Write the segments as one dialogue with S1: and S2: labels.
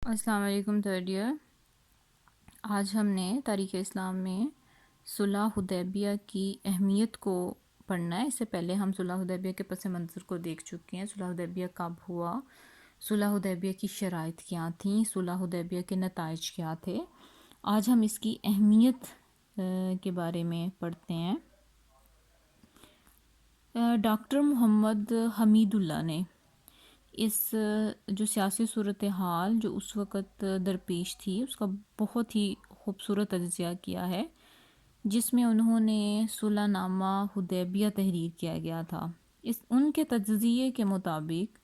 S1: السلام علیکم third year. آج ہم نے تاریخ اسلام میں صلح حدیبیہ کی اہمیت کو پڑھنا ہے۔ اس سے پہلے ہم صلح حدیبیہ کے پس منظر کو دیکھ چکے ہیں۔ صلح حدیبیہ کب ہوا، صلح حدیبیہ کی شرائط کیا تھیں، صلح حدیبیہ کے نتائج کیا تھے۔ آج ہم اس کی اہمیت کے بارے میں پڑھتے ہیں۔ ڈاکٹر محمد حمید اللہ نے اس جو سیاسی صورتحال جو اس وقت درپیش تھی اس کا بہت ہی خوبصورت تجزیہ کیا ہے، جس میں انہوں نے صلح نامہ حدیبیہ تحریر کیا گیا تھا۔ ان کے تجزیے کے مطابق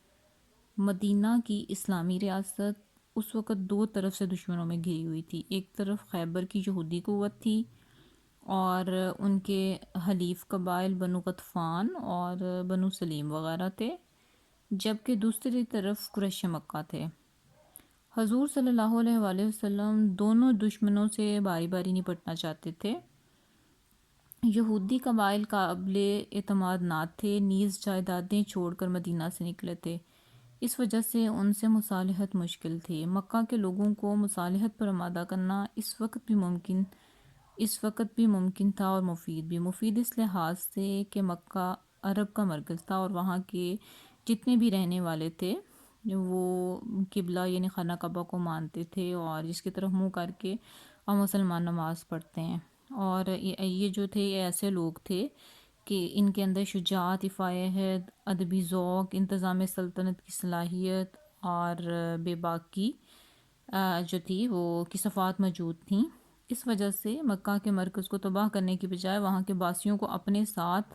S1: مدینہ کی اسلامی ریاست اس وقت دو طرف سے دشمنوں میں گھری ہوئی تھی۔ ایک طرف خیبر کی یہودی قوت تھی اور ان کے حلیف قبائل بنو غطفان اور بنو سلیم وغیرہ تھے، جبکہ دوسری طرف قریش مکہ تھے۔ حضور صلی اللہ علیہ وآلہ وسلم دونوں دشمنوں سے باری باری نپٹنا چاہتے تھے۔ یہودی قبائل قابل اعتماد نہ تھے، نیز جائیدادیں چھوڑ کر مدینہ سے نکلے تھے، اس وجہ سے ان سے مصالحت مشکل تھی۔ مکہ کے لوگوں کو مصالحت پر آمادہ کرنا اس وقت بھی ممکن تھا اور مفید اس لحاظ سے کہ مکہ عرب کا مرکز تھا اور وہاں کے جتنے بھی رہنے والے تھے وہ قبلہ یعنی خانہ کعبہ کو مانتے تھے اور جس کی طرف منہ کر کے اور مسلمان نماز پڑھتے ہیں۔ اور یہ جو تھے یہ ایسے لوگ تھے کہ ان کے اندر شجاعت، دفاعِ عہد، ادبی ذوق، انتظام سلطنت کی صلاحیت اور بے باکی جو تھی وہ کی صفات موجود تھیں۔ اس وجہ سے مکہ کے مرکز کو تباہ کرنے کی بجائے وہاں کے باسیوں کو اپنے ساتھ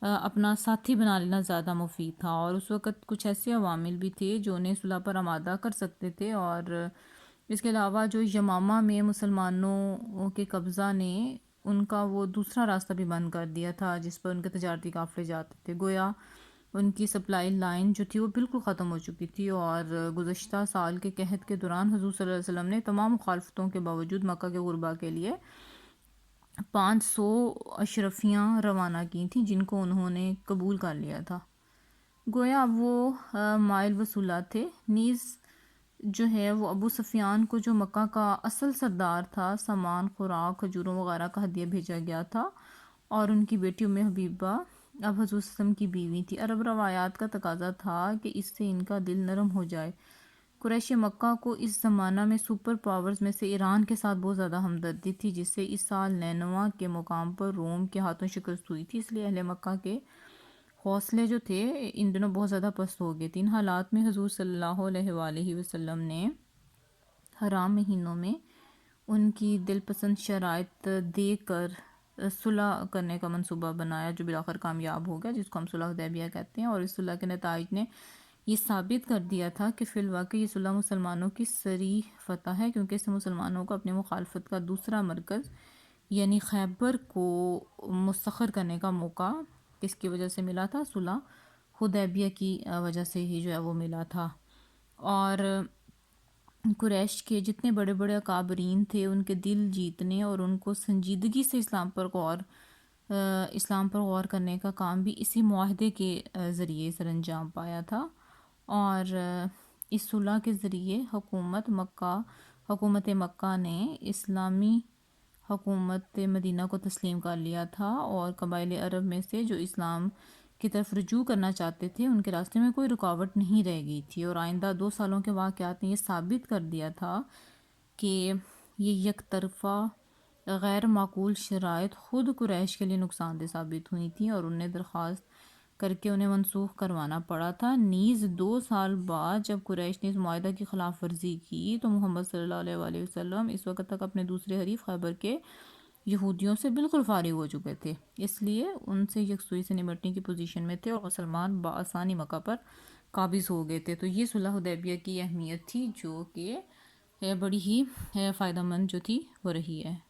S1: اپنا ساتھی بنا لینا زیادہ مفید تھا، اور اس وقت کچھ ایسے عوامل بھی تھے جو انہیں صلح پر آمادہ کر سکتے تھے۔ اور اس کے علاوہ جو یمامہ میں مسلمانوں کے قبضہ نے ان کا وہ دوسرا راستہ بھی بند کر دیا تھا جس پر ان کے تجارتی قافلے جاتے تھے، گویا ان کی سپلائی لائن جو تھی وہ بالکل ختم ہو چکی تھی۔ اور گزشتہ سال کے قحط کے دوران حضور صلی اللہ علیہ وسلم نے تمام مخالفتوں کے باوجود مکہ کے غربا کے لیے 500 اشرفیاں روانہ کی تھیں جن کو انہوں نے قبول کر لیا تھا، گویا اب وہ مائل وصولہ تھے۔ نیز جو ہے وہ ابو سفیان کو جو مکہ کا اصل سردار تھا، سامان، خوراک، کھجوروں وغیرہ کا ہدیہ بھیجا گیا تھا، اور ان کی بیٹی ام حبیبہ اب حضور صلی اللہ علیہ وسلم کی بیوی تھی۔ عرب روایات کا تقاضا تھا کہ اس سے ان کا دل نرم ہو جائے۔ قریش مکہ کو اس زمانہ میں سپر پاورز میں سے ایران کے ساتھ بہت زیادہ ہمدردی تھی، جس سے اس سال نینوا کے مقام پر روم کے ہاتھوں شکست ہوئی تھی، اس لیے اہل مکہ کے حوصلے جو تھے ان دنوں بہت زیادہ پست ہو گئے تھے۔ ان حالات میں حضور صلی اللہ علیہ وآلہ وسلم نے حرام مہینوں میں ان کی دل پسند شرائط دے کر صلح کرنے کا منصوبہ بنایا جو بالآخر کامیاب ہو گیا، جس کو ہم صلح حدیبیہ کہتے ہیں۔ اور اس صلح کے نتائج نے یہ ثابت کر دیا تھا کہ فی الواقع یہ صلح مسلمانوں کی صریح فتح ہے، کیونکہ اس سے مسلمانوں کو اپنی مخالفت کا دوسرا مرکز یعنی خیبر کو مسخر کرنے کا موقع کس کی وجہ سے ملا تھا؟ صلح حدیبیہ کی وجہ سے ہی جو ہے وہ ملا تھا۔ اور قریش کے جتنے بڑے بڑے اکابرین تھے ان کے دل جیتنے اور ان کو سنجیدگی سے اسلام پر غور کرنے کا کام بھی اسی معاہدے کے ذریعے سر انجام پایا تھا۔ اور اس صلح کے ذریعے حکومت مکہ نے اسلامی حکومت مدینہ کو تسلیم کر لیا تھا، اور قبائل عرب میں سے جو اسلام کی طرف رجوع کرنا چاہتے تھے ان کے راستے میں کوئی رکاوٹ نہیں رہ گئی تھی۔ اور آئندہ 2 سالوں کے واقعات نے یہ ثابت کر دیا تھا کہ یہ یک طرفہ غیر معقول شرائط خود قریش کے لیے نقصان دہ ثابت ہوئی تھیں اور انہیں درخواست کر کے انہیں منسوخ کروانا پڑا تھا۔ نیز 2 سال بعد جب قریش نے اس معاہدہ کی خلاف ورزی کی تو محمد صلی اللہ علیہ وآلہ وسلم اس وقت تک اپنے دوسرے حریف خیبر کے یہودیوں سے بالکل فارغ ہو چکے تھے، اس لیے ان سے یکسوئی سے نمٹنے کی پوزیشن میں تھے اور مسلمان بآسانی مکہ پر قابض ہو گئے تھے۔ تو یہ صلح حدیبیہ کی اہمیت تھی جو کہ بڑی ہی فائدہ مند جو تھی وہ رہی ہے۔